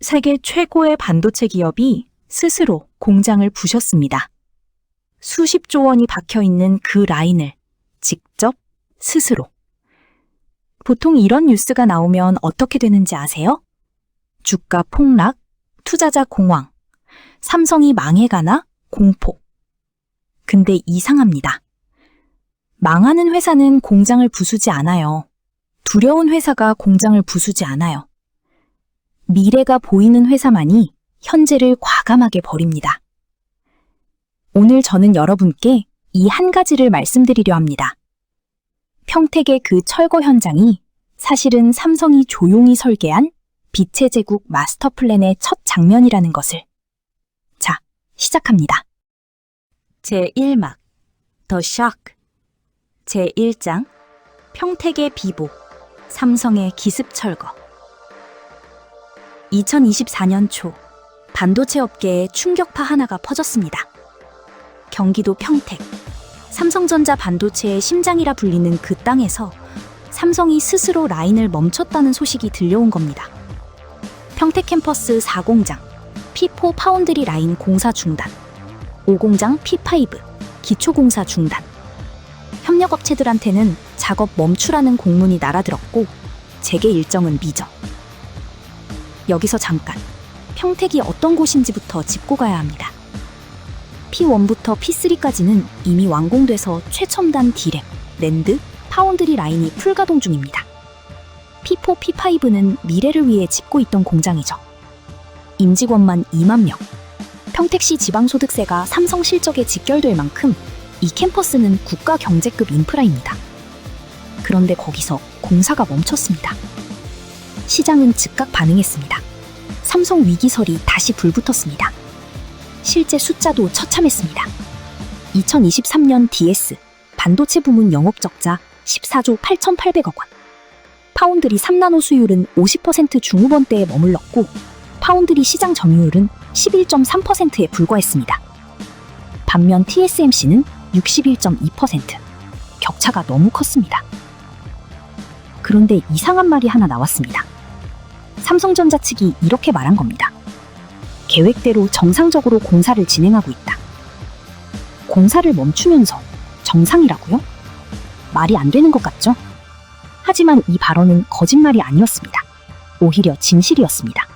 세계 최고의 반도체 기업이 스스로 공장을 부셨습니다. 수십조 원이 박혀 있는 그 라인을 직접 스스로. 보통 이런 뉴스가 나오면 어떻게 되는지 아세요? 주가 폭락, 투자자 공황, 삼성이 망해가나 공포. 근데 이상합니다. 망하는 회사는 공장을 부수지 않아요. 두려운 회사가 공장을 부수지 않아요. 미래가 보이는 회사만이 현재를 과감하게 버립니다. 오늘 저는 여러분께 이 한 가지를 말씀드리려 합니다. 평택의 그 철거 현장이 사실은 삼성이 조용히 설계한 빛의 제국 마스터 플랜의 첫 장면이라는 것을. 자, 시작합니다. 제1막 더 샤크. 제1장 평택의 비보, 삼성의 기습 철거. 2024년 초 반도체 업계에 충격파 하나가 퍼졌습니다. 경기도 평택, 삼성전자 반도체의 심장이라 불리는 그 땅에서 삼성이 스스로 라인을 멈췄다는 소식이 들려온 겁니다. 평택 캠퍼스 4공장, P4 파운드리 라인 공사 중단, 5공장 P5 기초공사 중단. 협력업체들한테는 작업 멈추라는 공문이 날아들었고 재개 일정은 미정. 여기서 잠깐 평택이 어떤 곳인지부터 짚고 가야 합니다. P1부터 P3까지는 이미 완공돼서 최첨단 디램, 낸드, 파운드리 라인이 풀가동 중입니다. P4, P5는 미래를 위해 짓고 있던 공장이죠. 임직원만 2만 명. 평택시 지방소득세가 삼성 실적에 직결될 만큼 이 캠퍼스는 국가 경제급 인프라입니다. 그런데 거기서 공사가 멈췄습니다. 시장은 즉각 반응했습니다. 삼성 위기설이 다시 불붙었습니다. 실제 숫자도 처참했습니다. 2023년 DS 반도체 부문 영업적자 14조 8,800억 원. 파운드리 3나노 수율은 50% 중후반대에 머물렀고 파운드리 시장 점유율은 11.3%에 불과했습니다. 반면 TSMC는 61.2%. 격차가 너무 컸습니다. 그런데 이상한 말이 하나 나왔습니다. 삼성전자 측이 이렇게 말한 겁니다. 계획대로 정상적으로 공사를 진행하고 있다. 공사를 멈추면서 정상이라고요? 말이 안 되는 것 같죠? 하지만 이 발언은 거짓말이 아니었습니다. 오히려 진실이었습니다.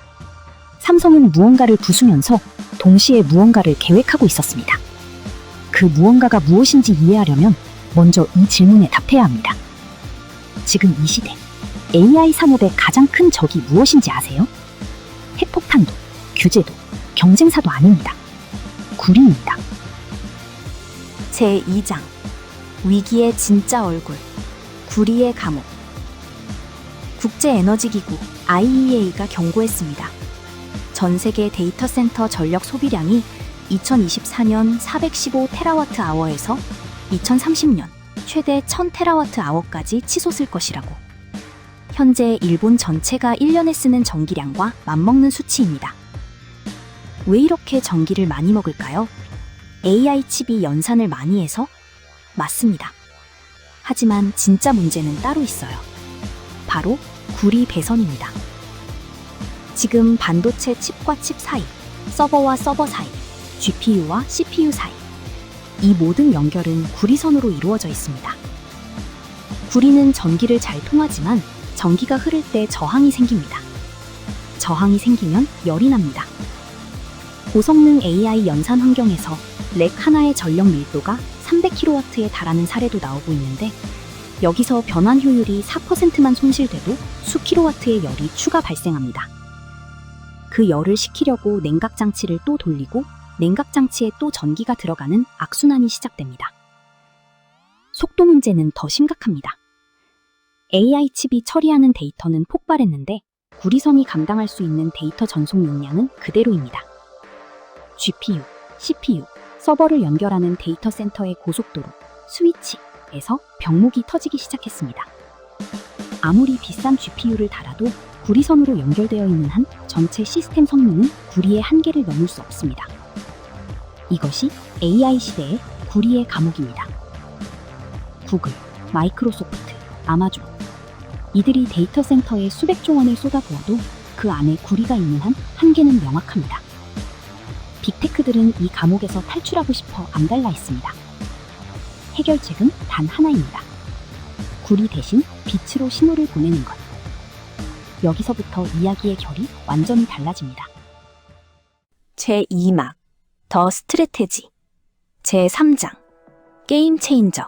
삼성은 무언가를 부수면서 동시에 무언가를 계획하고 있었습니다. 그 무언가가 무엇인지 이해하려면 먼저 이 질문에 답해야 합니다. 지금 이 시대, AI 산업의 가장 큰 적이 무엇인지 아세요? 핵폭탄도, 규제도, 경쟁사도 아닙니다. 구리입니다. 제2장 위기의 진짜 얼굴, 구리의 감옥. 국제에너지기구 IEA가 경고했습니다. 전 세계 데이터 센터 전력 소비량이 2024년 415테라와트-아워에서 2030년 최대 1000테라와트-아워까지 치솟을 것이라고. 현재 일본 전체가 1년에 쓰는 전기량과 맞먹는 수치입니다. 왜 이렇게 전기를 많이 먹을까요? AI 칩이 연산을 많이 해서? 맞습니다. 하지만 진짜 문제는 따로 있어요. 바로 구리 배선입니다. 지금 반도체 칩과 칩 사이, 서버와 서버 사이, GPU와 CPU 사이, 이 모든 연결은 구리선으로 이루어져 있습니다. 구리는 전기를 잘 통하지만 전기가 흐를 때 저항이 생깁니다. 저항이 생기면 열이 납니다. 고성능 AI 연산 환경에서 렉 하나의 전력 밀도가 300kW에 달하는 사례도 나오고 있는데 여기서 변환 효율이 4%만 손실돼도 수킬로와트의 열이 추가 발생합니다. 그 열을 식히려고 냉각 장치를 또 돌리고 냉각 장치에 또 전기가 들어가는 악순환이 시작됩니다. 속도 문제는 더 심각합니다. AI 칩이 처리하는 데이터는 폭발했는데 구리선이 감당할 수 있는 데이터 전송 용량은 그대로입니다. GPU, CPU, 서버를 연결하는 데이터 센터의 고속도로, 스위치에서 병목이 터지기 시작했습니다. 아무리 비싼 GPU를 달아도 구리선으로 연결되어 있는 한 전체 시스템 성능은 구리의 한계를 넘을 수 없습니다. 이것이 AI 시대의 구리의 감옥입니다. 구글, 마이크로소프트, 아마존. 이들이 데이터 센터에 수백조 원을 쏟아부어도 그 안에 구리가 있는 한 한계는 명확합니다. 빅테크들은 이 감옥에서 탈출하고 싶어 안달나 했습니다. 해결책은 단 하나입니다. 구리 대신 빛으로 신호를 보내는 것. 여기서부터 이야기의 결이 완전히 달라집니다. 제2막 더 스트래테지 제3장 게임 체인저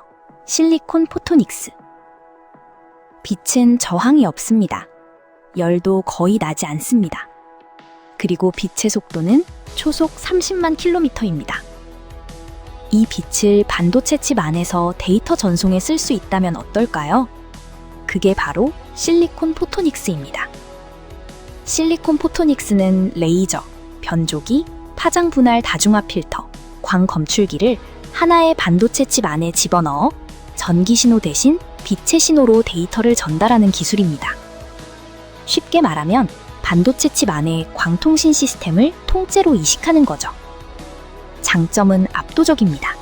실리콘 포토닉스. 빛은 저항이 없습니다. 열도 거의 나지 않습니다. 그리고 빛의 속도는 초속 30만 킬로미터입니다. 이 빛을 반도체 칩 안에서 데이터 전송에 쓸 수 있다면 어떨까요? 그게 바로 실리콘 포토닉스입니다. 실리콘 포토닉스는 레이저, 변조기, 파장 분할 다중화 필터, 광 검출기를 하나의 반도체 칩 안에 집어넣어 전기 신호 대신 빛의 신호로 데이터를 전달하는 기술입니다. 쉽게 말하면 반도체 칩 안에 광통신 시스템을 통째로 이식하는 거죠. 장점은 압도적입니다.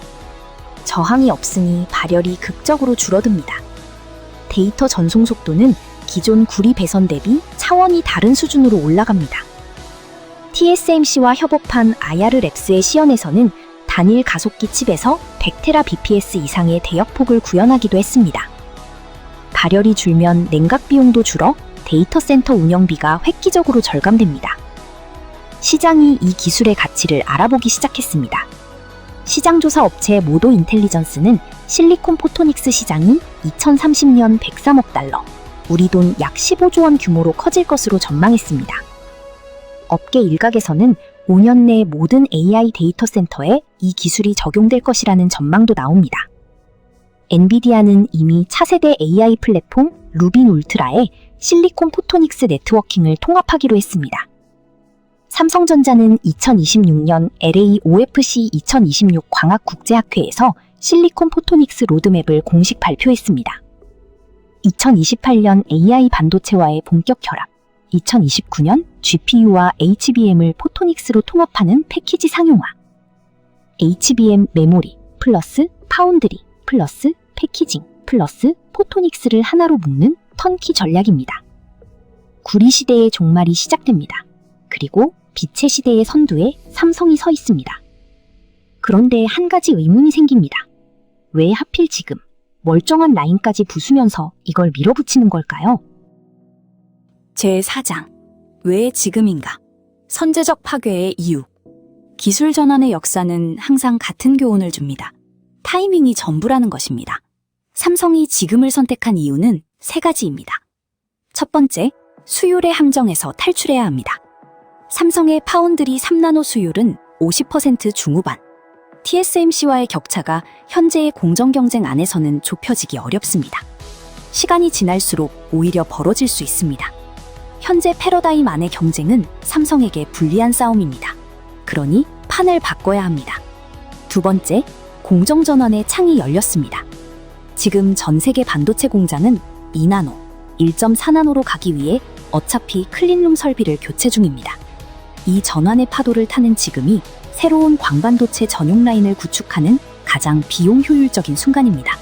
저항이 없으니 발열이 극적으로 줄어듭니다. 데이터 전송 속도는 기존 구리 배선 대비 차원이 다른 수준으로 올라갑니다. TSMC와 협업한 IR랩스의 시연에서는 단일 가속기 칩에서 100Tbps 이상의 대역폭을 구현하기도 했습니다. 발열이 줄면 냉각 비용도 줄어 데이터 센터 운영비가 획기적으로 절감됩니다. 시장이 이 기술의 가치를 알아보기 시작했습니다. 시장조사 업체 모도 인텔리전스는 실리콘 포토닉스 시장이 2030년 103억 달러, 우리 돈 약 15조 원 규모로 커질 것으로 전망했습니다. 업계 일각에서는 5년 내 모든 AI 데이터 센터에 이 기술이 적용될 것이라는 전망도 나옵니다. 엔비디아는 이미 차세대 AI 플랫폼 루빈 울트라에 실리콘 포토닉스 네트워킹을 통합하기로 했습니다. 삼성전자는 2026년 LA OFC 2026 광학국제학회에서 실리콘 포토닉스 로드맵을 공식 발표했습니다. 2028년 AI 반도체와의 본격 결합, 2029년 GPU와 HBM을 포토닉스로 통합하는 패키지 상용화, HBM 메모리 플러스 파운드리 플러스 패키징 플러스 포토닉스를 하나로 묶는 턴키 전략입니다. 구리 시대의 종말이 시작됩니다. 그리고 빛의 시대의 선두에 삼성이 서 있습니다. 그런데 한 가지 의문이 생깁니다. 왜 하필 지금 멀쩡한 라인까지 부수면서 이걸 밀어붙이는 걸까요? 제4장 왜 지금인가? 선제적 파괴의 이유. 기술 전환의 역사는 항상 같은 교훈을 줍니다. 타이밍이 전부라는 것입니다. 삼성이 지금을 선택한 이유는 3가지입니다. 첫 번째, 수율의 함정에서 탈출해야 합니다. 삼성의 파운드리 3나노 수율은 50% 중후반. TSMC와의 격차가 현재의 공정 경쟁 안에서는 좁혀지기 어렵습니다. 시간이 지날수록 오히려 벌어질 수 있습니다. 현재 패러다임 안의 경쟁은 삼성에게 불리한 싸움입니다. 그러니 판을 바꿔야 합니다. 두 번째, 공정전환의 창이 열렸습니다. 지금 전 세계 반도체 공장은 2나노, 1.4나노로 가기 위해 어차피 클린룸 설비를 교체 중입니다. 이 전환의 파도를 타는 지금이 새로운 광반도체 전용 라인을 구축하는 가장 비용 효율적인 순간입니다.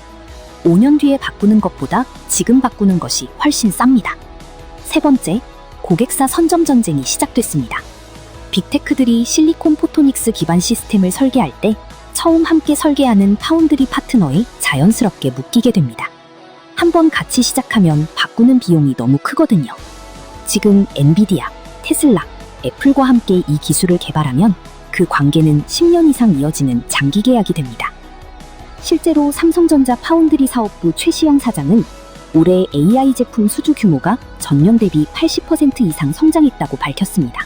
5년 뒤에 바꾸는 것보다 지금 바꾸는 것이 훨씬 쌉니다. 세 번째, 고객사 선점 전쟁이 시작됐습니다. 빅테크들이 실리콘 포토닉스 기반 시스템을 설계할 때 처음 함께 설계하는 파운드리 파트너에 자연스럽게 묶이게 됩니다. 한번 같이 시작하면 바꾸는 비용이 너무 크거든요. 지금 엔비디아, 테슬라, 애플과 함께 이 기술을 개발하면 그 관계는 10년 이상 이어지는 장기 계약이 됩니다. 실제로 삼성전자 파운드리 사업부 최시영 사장은 올해 AI 제품 수주 규모가 전년 대비 80% 이상 성장했다고 밝혔습니다.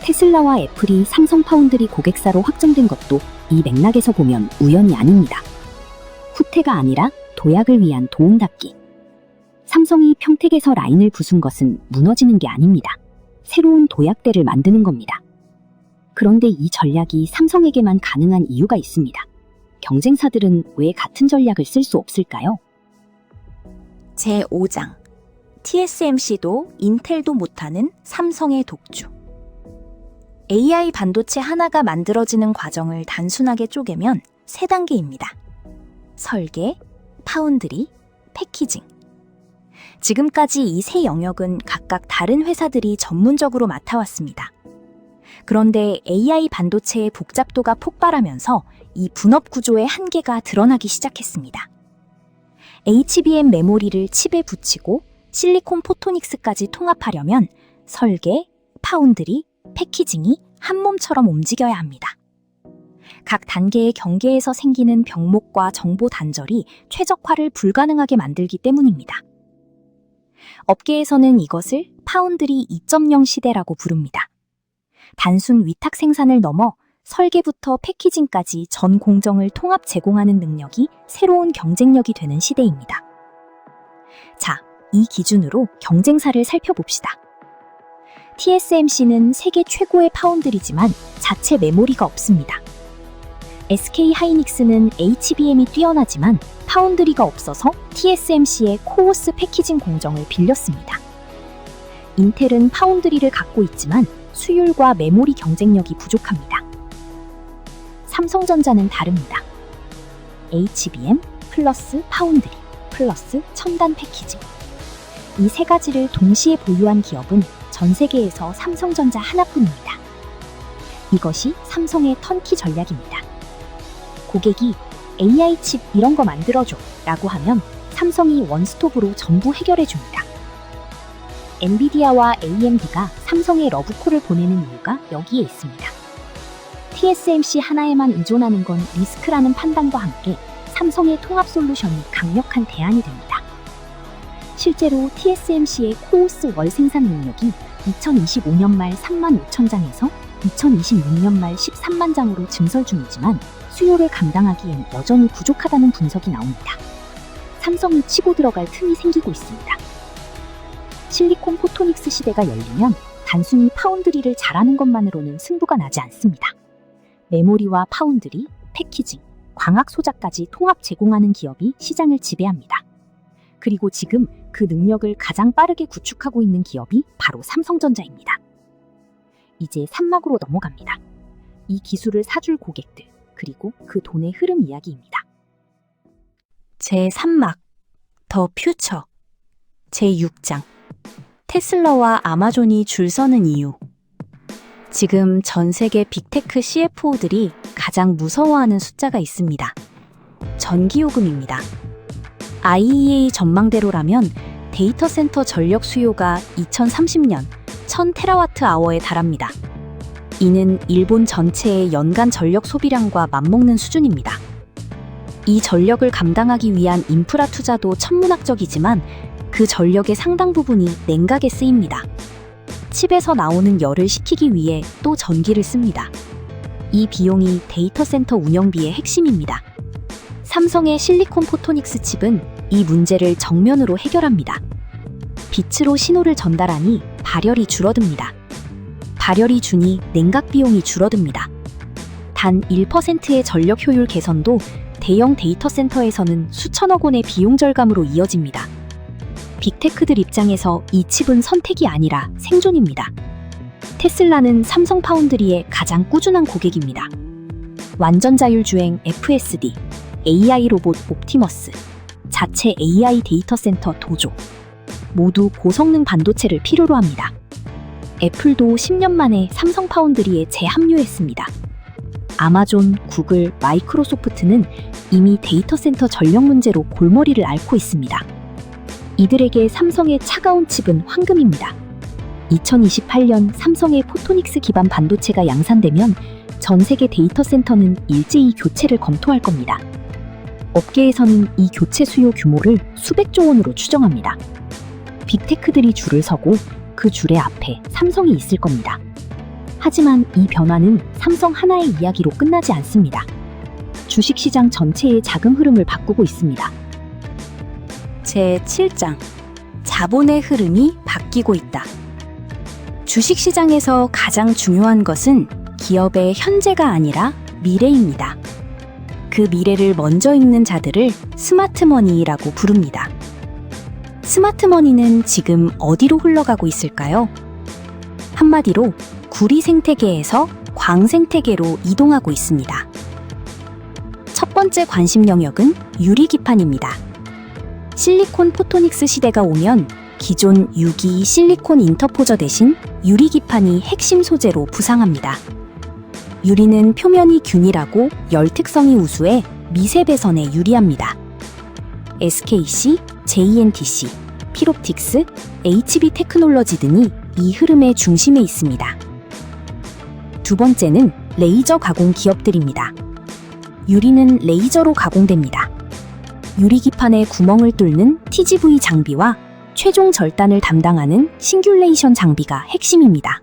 테슬라와 애플이 삼성 파운드리 고객사로 확정된 것도 이 맥락에서 보면 우연이 아닙니다. 후퇴가 아니라 도약을 위한 도움닫기. 삼성이 평택에서 라인을 부순 것은 무너지는 게 아닙니다. 새로운 도약대를 만드는 겁니다. 그런데 이 전략이 삼성에게만 가능한 이유가 있습니다. 경쟁사들은 왜 같은 전략을 쓸 수 없을까요? 제5장 TSMC도 인텔도 못하는 삼성의 독주. AI 반도체 하나가 만들어지는 과정을 단순하게 쪼개면 3단계입니다. 설계, 파운드리, 패키징. 지금까지 이 세 영역은 각각 다른 회사들이 전문적으로 맡아왔습니다. 그런데 AI 반도체의 복잡도가 폭발하면서 이 분업 구조의 한계가 드러나기 시작했습니다. HBM 메모리를 칩에 붙이고 실리콘 포토닉스까지 통합하려면 설계, 파운드리, 패키징이 한 몸처럼 움직여야 합니다. 각 단계의 경계에서 생기는 병목과 정보 단절이 최적화를 불가능하게 만들기 때문입니다. 업계에서는 이것을 파운드리 2.0 시대라고 부릅니다. 단순 위탁 생산을 넘어 설계부터 패키징까지 전 공정을 통합 제공하는 능력이 새로운 경쟁력이 되는 시대입니다. 자, 이 기준으로 경쟁사를 살펴봅시다. TSMC는 세계 최고의 파운드리지만 자체 메모리가 없습니다. SK 하이닉스는 HBM이 뛰어나지만 파운드리가 없어서 TSMC의 코오스 패키징 공정을 빌렸습니다. 인텔은 파운드리를 갖고 있지만 수율과 메모리 경쟁력이 부족합니다. 삼성전자는 다릅니다. HBM 플러스 파운드리 플러스 첨단 패키징. 이 세 가지를 동시에 보유한 기업은 전 세계에서 삼성전자 하나뿐입니다. 이것이 삼성의 턴키 전략입니다. 고객이 AI 칩 이런 거 만들어줘 라고 하면 삼성이 원스톱으로 전부 해결해 줍니다. 엔비디아와 AMD가 삼성에 러브콜을 보내는 이유가 여기에 있습니다. TSMC 하나에만 의존하는 건 리스크라는 판단과 함께 삼성의 통합 솔루션이 강력한 대안이 됩니다. 실제로 TSMC의 코오스 월 생산 능력이 2025년 말 35,000장에서 2026년 말 13만 장으로 증설 중이지만 수요를 감당하기엔 여전히 부족하다는 분석이 나옵니다. 삼성이 치고 들어갈 틈이 생기고 있습니다. 실리콘 포토닉스 시대가 열리면 단순히 파운드리를 잘하는 것만으로는 승부가 나지 않습니다. 메모리와 파운드리, 패키징, 광학 소자까지 통합 제공하는 기업이 시장을 지배합니다. 그리고 지금 그 능력을 가장 빠르게 구축하고 있는 기업이 바로 삼성전자입니다. 이제 3막으로 넘어갑니다. 이 기술을 사줄 고객들, 그리고 그 돈의 흐름 이야기입니다. 제3막, 더 퓨처. 제6장, 테슬라와 아마존이 줄 서는 이유. 지금 전 세계 빅테크 CFO들이 가장 무서워하는 숫자가 있습니다. 전기요금입니다. IEA 전망대로라면 데이터 센터 전력 수요가 2030년 1000TWh에 달합니다. 이는 일본 전체의 연간 전력 소비량과 맞먹는 수준입니다. 이 전력을 감당하기 위한 인프라 투자도 천문학적이지만 그 전력의 상당 부분이 냉각에 쓰입니다. 칩에서 나오는 열을 식히기 위해 또 전기를 씁니다. 이 비용이 데이터 센터 운영비의 핵심입니다. 삼성의 실리콘 포토닉스 칩은 이 문제를 정면으로 해결합니다. 빛으로 신호를 전달하니 발열이 줄어듭니다. 발열이 주니 냉각 비용이 줄어듭니다. 단 1%의 전력 효율 개선도 대형 데이터 센터에서는 수천억 원의 비용 절감으로 이어집니다. 빅테크들 입장에서 이 칩은 선택이 아니라 생존입니다. 테슬라는 삼성 파운드리의 가장 꾸준한 고객입니다. 완전 자율 주행 FSD, AI 로봇 옵티머스, 자체 AI 데이터 센터 도조, 모두 고성능 반도체를 필요로 합니다. 애플도 10년 만에 삼성 파운드리에 재합류했습니다. 아마존, 구글, 마이크로소프트는 이미 데이터 센터 전력 문제로 골머리를 앓고 있습니다. 이들에게 삼성의 차가운 칩은 황금입니다. 2028년 삼성의 포토닉스 기반 반도체가 양산되면 전 세계 데이터 센터는 일제히 교체를 검토할 겁니다. 업계에서는 이 교체 수요 규모를 수백조 원으로 추정합니다. 빅테크들이 줄을 서고 그 줄의 앞에 삼성이 있을 겁니다. 하지만 이 변화는 삼성 하나의 이야기로 끝나지 않습니다. 주식시장 전체의 자금 흐름을 바꾸고 있습니다. 제7장, 자본의 흐름이 바뀌고 있다. 주식시장에서 가장 중요한 것은 기업의 현재가 아니라 미래입니다. 그 미래를 먼저 읽는 자들을 스마트머니라고 부릅니다. 스마트머니는 지금 어디로 흘러가고 있을까요? 한마디로 구리 생태계에서 광 생태계로 이동하고 있습니다. 첫 번째 관심 영역은 유리기판입니다. 실리콘 포토닉스 시대가 오면 기존 유기 실리콘 인터포저 대신 유리기판이 핵심 소재로 부상합니다. 유리는 표면이 균일하고 열 특성이 우수해 미세 배선에 유리합니다. SKC, JNTC, 필옵틱스, HB 테크놀로지 등이 이 흐름의 중심에 있습니다. 두 번째는 레이저 가공 기업들입니다. 유리는 레이저로 가공됩니다. 유리기판에 구멍을 뚫는 TGV 장비와 최종 절단을 담당하는 싱귤레이션 장비가 핵심입니다.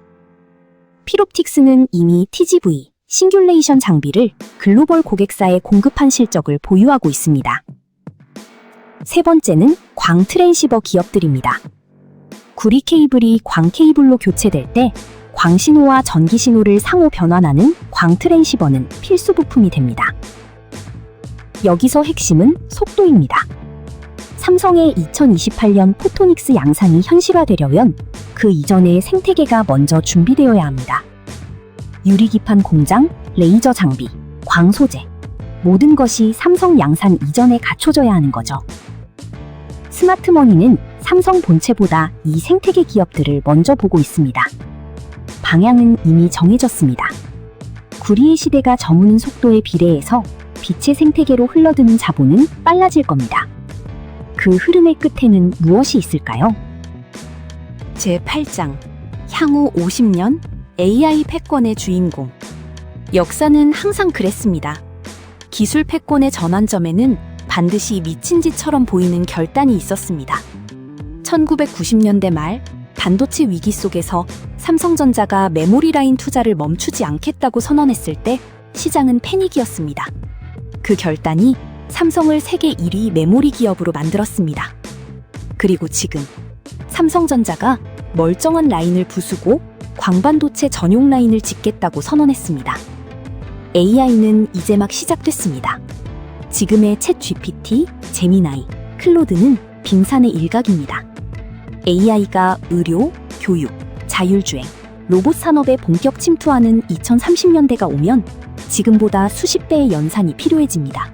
필옵틱스는 이미 TGV, 싱귤레이션 장비를 글로벌 고객사에 공급한 실적을 보유하고 있습니다. 세 번째는 광 트랜시버 기업들입니다. 구리 케이블이 광 케이블로 교체될 때 광신호와 전기신호를 상호 변환하는 광 트랜시버는 필수 부품이 됩니다. 여기서 핵심은 속도입니다. 삼성의 2028년 포토닉스 양산이 현실화되려면 그 이전에 생태계가 먼저 준비되어야 합니다. 유리기판 공장, 레이저 장비, 광 소재, 모든 것이 삼성 양산 이전에 갖춰져야 하는 거죠. 스마트머니는 삼성 본체보다 이 생태계 기업들을 먼저 보고 있습니다. 방향은 이미 정해졌습니다. 구리의 시대가 저무는 속도에 비례해서 빛의 생태계로 흘러드는 자본은 빨라질 겁니다. 그 흐름의 끝에는 무엇이 있을까요? 제8장 향후 50년 AI 패권의 주인공. 역사는 항상 그랬습니다. 기술 패권의 전환점에는 반드시 미친 짓처럼 보이는 결단이 있었습니다. 1990년대 말 반도체 위기 속에서 삼성전자가 메모리 라인 투자를 멈추지 않겠다고 선언했을 때 시장은 패닉이었습니다. 그 결단이 삼성을 세계 1위 메모리 기업으로 만들었습니다. 그리고 지금 삼성전자가 멀쩡한 라인을 부수고 광반도체 전용 라인을 짓겠다고 선언했습니다. AI는 이제 막 시작됐습니다. 지금의 챗 GPT, 제미나이, 클로드는 빙산의 일각입니다. AI가 의료, 교육, 자율주행, 로봇 산업에 본격 침투하는 2030년대가 오면 지금보다 수십 배의 연산이 필요해집니다.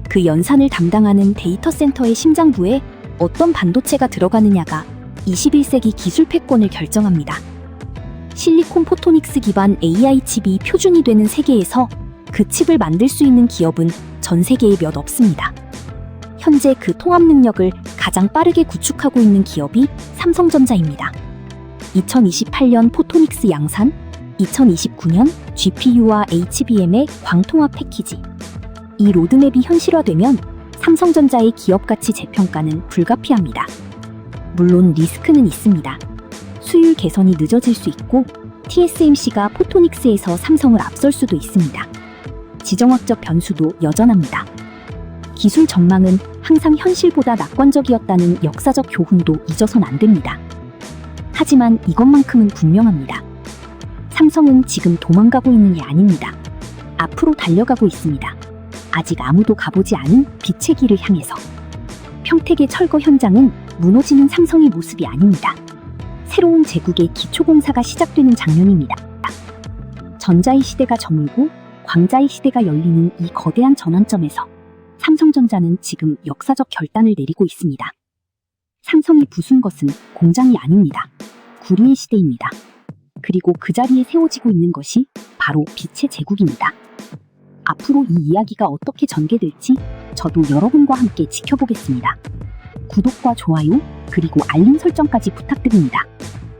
그 연산을 담당하는 데이터 센터의 심장부에 어떤 반도체가 들어가느냐가 21세기 기술 패권을 결정합니다. 실리콘 포토닉스 기반 AI 칩이 표준이 되는 세계에서 그 칩을 만들 수 있는 기업은 전 세계에 몇 없습니다. 현재 그 통합 능력을 가장 빠르게 구축하고 있는 기업이 삼성전자입니다. 2028년 포토닉스 양산, 2029년 GPU와 HBM의 광통합 패키지. 이 로드맵이 현실화되면 삼성전자의 기업 가치 재평가는 불가피합니다. 물론 리스크는 있습니다. 수율 개선이 늦어질 수 있고 TSMC가 포토닉스에서 삼성을 앞설 수도 있습니다. 지정학적 변수도 여전합니다. 기술 전망은 항상 현실보다 낙관적이었다는 역사적 교훈도 잊어선 안 됩니다. 하지만 이것만큼은 분명합니다. 삼성은 지금 도망가고 있는 게 아닙니다. 앞으로 달려가고 있습니다. 아직 아무도 가보지 않은 빛의 길을 향해서. 평택의 철거 현장은 무너지는 삼성의 모습이 아닙니다. 새로운 제국의 기초공사가 시작되는 장면입니다. 전자의 시대가 저물고 광자의 시대가 열리는 이 거대한 전환점에서 삼성전자는 지금 역사적 결단을 내리고 있습니다. 삼성이 부순 것은 공장이 아닙니다. 구리의 시대입니다. 그리고 그 자리에 세워지고 있는 것이 바로 빛의 제국입니다. 앞으로 이 이야기가 어떻게 전개될지 저도 여러분과 함께 지켜보겠습니다. 구독과 좋아요, 그리고 알림 설정까지 부탁드립니다.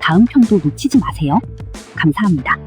다음 편도 놓치지 마세요. 감사합니다.